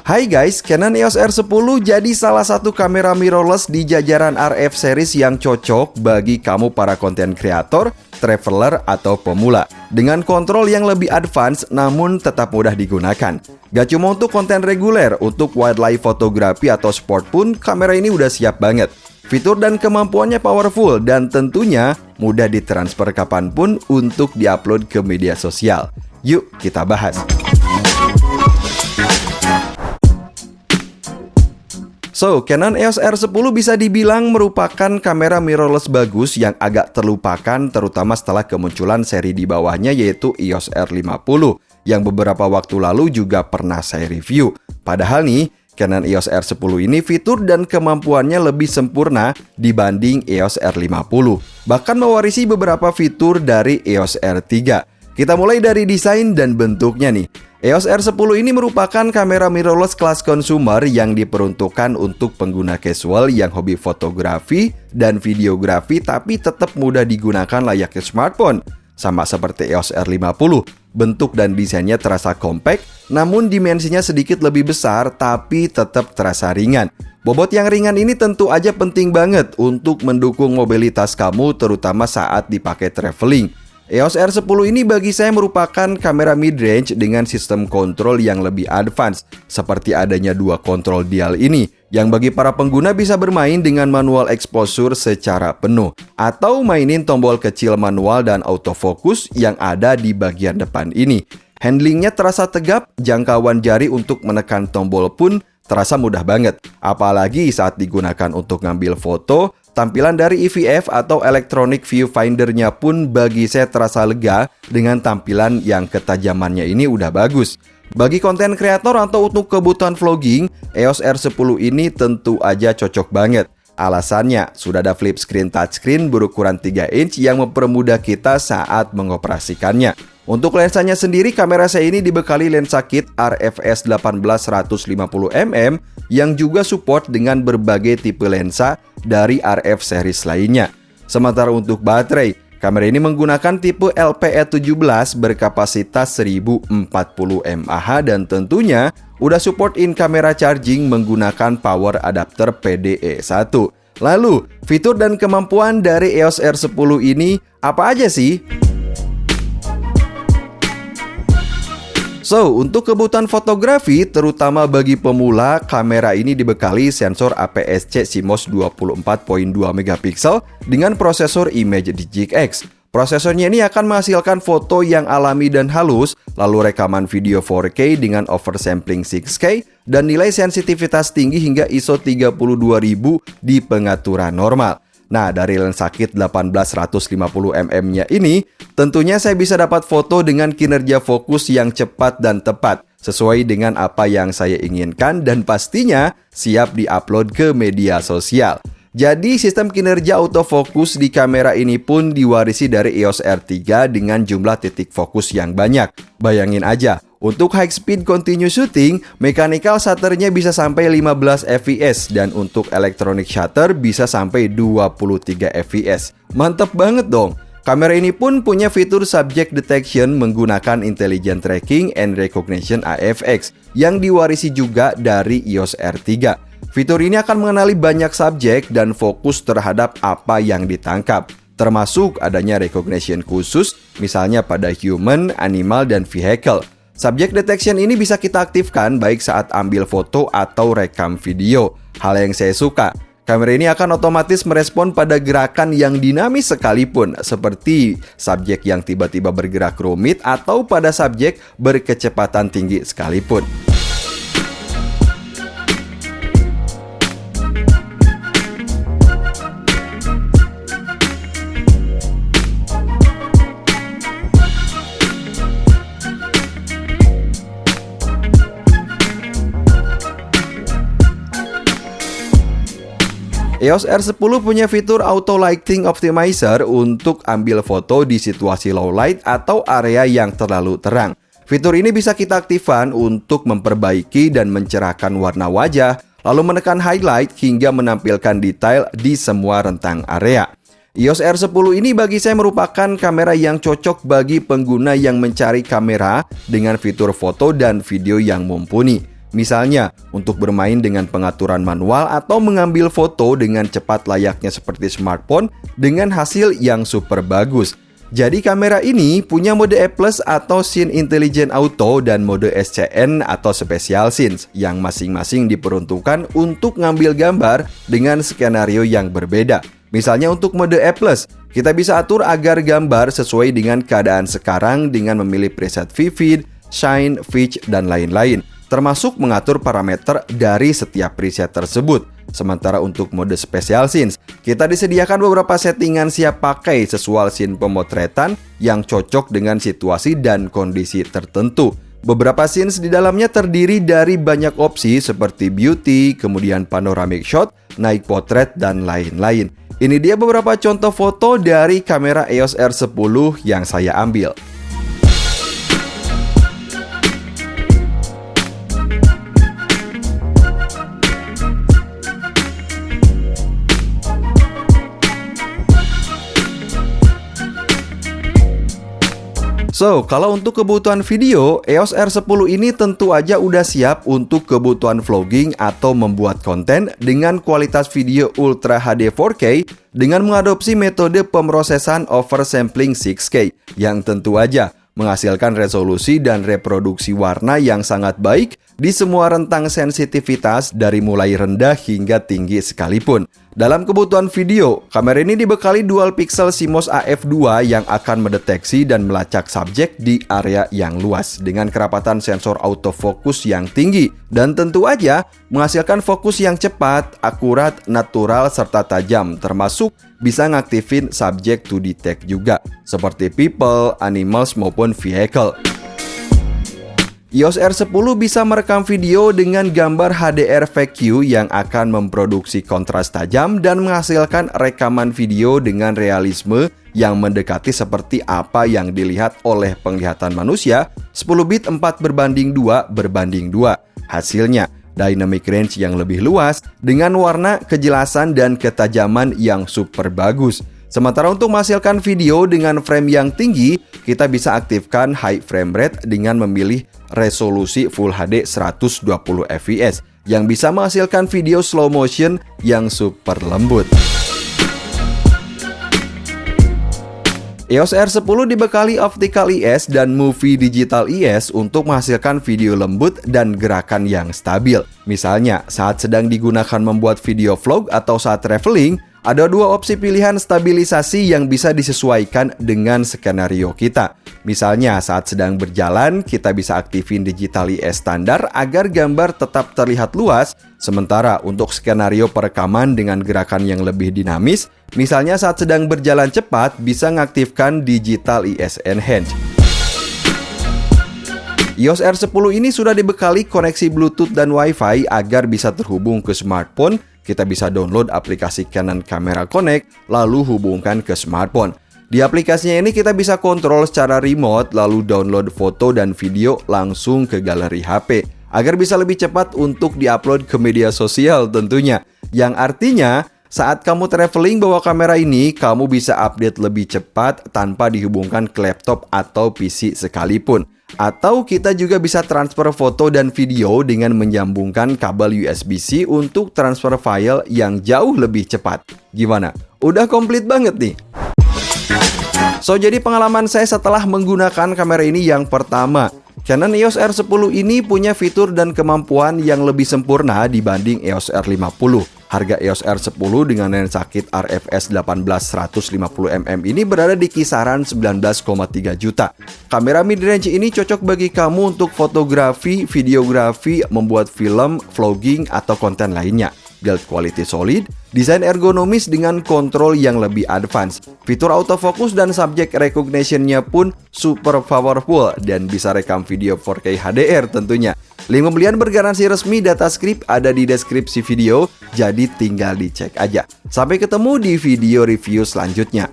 Hai guys, Canon EOS R10 jadi salah satu kamera mirrorless di jajaran RF series yang cocok bagi kamu para konten kreator, traveler, atau pemula. Dengan kontrol yang lebih advance namun tetap mudah digunakan. Gak cuma untuk konten reguler, untuk wildlife fotografi atau sport pun kamera ini udah siap banget. Fitur dan kemampuannya powerful dan tentunya mudah ditransfer kapanpun untuk diupload ke media sosial. Yuk kita bahas. So, Canon EOS R10 bisa dibilang merupakan kamera mirrorless bagus yang agak terlupakan terutama setelah kemunculan seri di bawahnya yaitu EOS R50 yang beberapa waktu lalu juga pernah saya review. Padahal nih, Canon EOS R10 ini fitur dan kemampuannya lebih sempurna dibanding EOS R50. Bahkan mewarisi beberapa fitur dari EOS R3. Kita mulai dari desain dan bentuknya nih. EOS R10 ini merupakan kamera mirrorless kelas consumer yang diperuntukkan untuk pengguna casual yang hobi fotografi dan videografi tapi tetap mudah digunakan layaknya smartphone. Sama seperti EOS R50, bentuk dan desainnya terasa compact, namun dimensinya sedikit lebih besar tapi tetap terasa ringan. Bobot yang ringan ini tentu aja penting banget untuk mendukung mobilitas kamu terutama saat dipakai traveling. EOS R10 ini bagi saya merupakan kamera mid-range dengan sistem kontrol yang lebih advance, seperti adanya dua kontrol dial ini, yang bagi para pengguna bisa bermain dengan manual exposure secara penuh, atau mainin tombol kecil manual dan autofocus yang ada di bagian depan ini. Handlingnya terasa tegap, jangkauan jari untuk menekan tombol pun terasa mudah banget, apalagi saat digunakan untuk ngambil foto. Tampilan dari EVF atau Electronic Viewfinder-nya pun bagi saya terasa lega dengan tampilan yang ketajamannya ini udah bagus. Bagi konten kreator atau untuk kebutuhan vlogging, EOS R10 ini tentu aja cocok banget. Alasannya, sudah ada flip screen touchscreen berukuran 3 inch yang mempermudah kita saat mengoperasikannya. Untuk lensanya sendiri, kamera saya ini dibekali lensa kit RFS 18-150mm yang juga support dengan berbagai tipe lensa dari RF series lainnya. Sementara untuk baterai, kamera ini menggunakan tipe LPE17 berkapasitas 1040 mAh dan tentunya udah support in kamera charging menggunakan power adapter PDE1. Lalu, fitur dan kemampuan dari EOS R10 ini apa aja sih? So, untuk kebutuhan fotografi, terutama bagi pemula, kamera ini dibekali sensor APS-C CMOS 24.2 megapiksel dengan prosesor Image DigX. Prosesornya ini akan menghasilkan foto yang alami dan halus, lalu rekaman video 4K dengan oversampling 6K, dan nilai sensitivitas tinggi hingga ISO 32000 di pengaturan normal. Nah, dari lensa kit 18-150mm-nya ini, tentunya saya bisa dapat foto dengan kinerja fokus yang cepat dan tepat, sesuai dengan apa yang saya inginkan dan pastinya siap di-upload ke media sosial. Jadi, sistem kinerja autofokus di kamera ini pun diwarisi dari EOS R3 dengan jumlah titik fokus yang banyak. Bayangin aja, untuk high speed continuous shooting, mechanical shutternya bisa sampai 15 fps dan untuk electronic shutter bisa sampai 23 fps. Mantap banget dong! Kamera ini pun punya fitur subject detection menggunakan intelligent tracking and recognition AFX yang diwarisi juga dari EOS R3. Fitur ini akan mengenali banyak subjek dan fokus terhadap apa yang ditangkap, termasuk adanya recognition khusus, misalnya pada human, animal, dan vehicle. Subject detection ini bisa kita aktifkan baik saat ambil foto atau rekam video. Hal yang saya suka, kamera ini akan otomatis merespon pada gerakan yang dinamis sekalipun, seperti subjek yang tiba-tiba bergerak rumit atau pada subjek berkecepatan tinggi sekalipun. EOS R10 punya fitur Auto Lighting Optimizer untuk ambil foto di situasi low light atau area yang terlalu terang. Fitur ini bisa kita aktifkan untuk memperbaiki dan mencerahkan warna wajah, lalu menekan highlight hingga menampilkan detail di semua rentang area. EOS R10 ini bagi saya merupakan kamera yang cocok bagi pengguna yang mencari kamera dengan fitur foto dan video yang mumpuni. Misalnya, untuk bermain dengan pengaturan manual atau mengambil foto dengan cepat layaknya seperti smartphone dengan hasil yang super bagus. Jadi kamera ini punya mode E+ atau Scene Intelligent Auto dan mode SCN atau Special Scenes yang masing-masing diperuntukkan untuk ngambil gambar dengan skenario yang berbeda. Misalnya untuk mode E+, kita bisa atur agar gambar sesuai dengan keadaan sekarang dengan memilih preset vivid, shine, fetch, dan lain-lain, termasuk mengatur parameter dari setiap preset tersebut. Sementara untuk mode Special Scenes, kita disediakan beberapa settingan siap pakai sesuai scene pemotretan yang cocok dengan situasi dan kondisi tertentu. Beberapa scenes di dalamnya terdiri dari banyak opsi seperti beauty, kemudian panoramic shot, night portrait, dan lain-lain. Ini dia beberapa contoh foto dari kamera EOS R10 yang saya ambil. So, kalau untuk kebutuhan video, EOS R10 ini tentu aja udah siap untuk kebutuhan vlogging atau membuat konten dengan kualitas video Ultra HD 4K dengan mengadopsi metode pemrosesan oversampling 6K yang tentu aja menghasilkan resolusi dan reproduksi warna yang sangat baik di semua rentang sensitivitas dari mulai rendah hingga tinggi sekalipun. Dalam kebutuhan video, kamera ini dibekali dual pixel CMOS AF2 yang akan mendeteksi dan melacak subjek di area yang luas dengan kerapatan sensor autofocus yang tinggi dan tentu aja menghasilkan fokus yang cepat, akurat, natural, serta tajam, termasuk bisa ngaktifin subject to detect juga seperti people, animals, maupun vehicle. EOS R10 bisa merekam video dengan gambar HDR VQ yang akan memproduksi kontras tajam dan menghasilkan rekaman video dengan realisme yang mendekati seperti apa yang dilihat oleh penglihatan manusia 10 bit 4:2:2. Hasilnya, dynamic range yang lebih luas dengan warna, kejelasan, dan ketajaman yang super bagus. Sementara untuk menghasilkan video dengan frame yang tinggi, kita bisa aktifkan high frame rate dengan memilih resolusi Full HD 120 fps yang bisa menghasilkan video slow motion yang super lembut. EOS R10 dibekali Optical IS dan Movie Digital IS untuk menghasilkan video lembut dan gerakan yang stabil. Misalnya, saat sedang digunakan membuat video vlog atau saat traveling, ada dua opsi pilihan stabilisasi yang bisa disesuaikan dengan skenario kita. Misalnya, saat sedang berjalan, kita bisa aktifin Digital IS standar agar gambar tetap terlihat luas. Sementara untuk skenario perekaman dengan gerakan yang lebih dinamis, misalnya saat sedang berjalan cepat, bisa mengaktifkan Digital IS Enhance. EOS R10 ini sudah dibekali koneksi Bluetooth dan Wi-Fi agar bisa terhubung ke smartphone. Kita bisa download aplikasi Canon Camera Connect, lalu hubungkan ke smartphone. Di aplikasinya ini kita bisa kontrol secara remote, lalu download foto dan video langsung ke galeri HP, agar bisa lebih cepat untuk diupload ke media sosial tentunya. Yang artinya, saat kamu traveling bawa kamera ini, kamu bisa update lebih cepat tanpa dihubungkan ke laptop atau PC sekalipun. Atau kita juga bisa transfer foto dan video dengan menyambungkan kabel USB-C untuk transfer file yang jauh lebih cepat. Gimana? Udah komplit banget nih. So, jadi pengalaman saya setelah menggunakan kamera ini yang pertama, Canon EOS R10 ini punya fitur dan kemampuan yang lebih sempurna dibanding EOS R50. Harga EOS R10 dengan lensa kit RFS 18-150mm ini berada di kisaran 19,3 juta. Kamera mid-range ini cocok bagi kamu untuk fotografi, videografi, membuat film, vlogging, atau konten lainnya. Build quality solid, desain ergonomis dengan kontrol yang lebih advance. Fitur autofocus dan subject recognition-nya pun super powerful dan bisa rekam video 4K HDR tentunya. Link pembelian bergaransi resmi Datascript ada di deskripsi video, jadi tinggal dicek aja. Sampai ketemu di video review selanjutnya.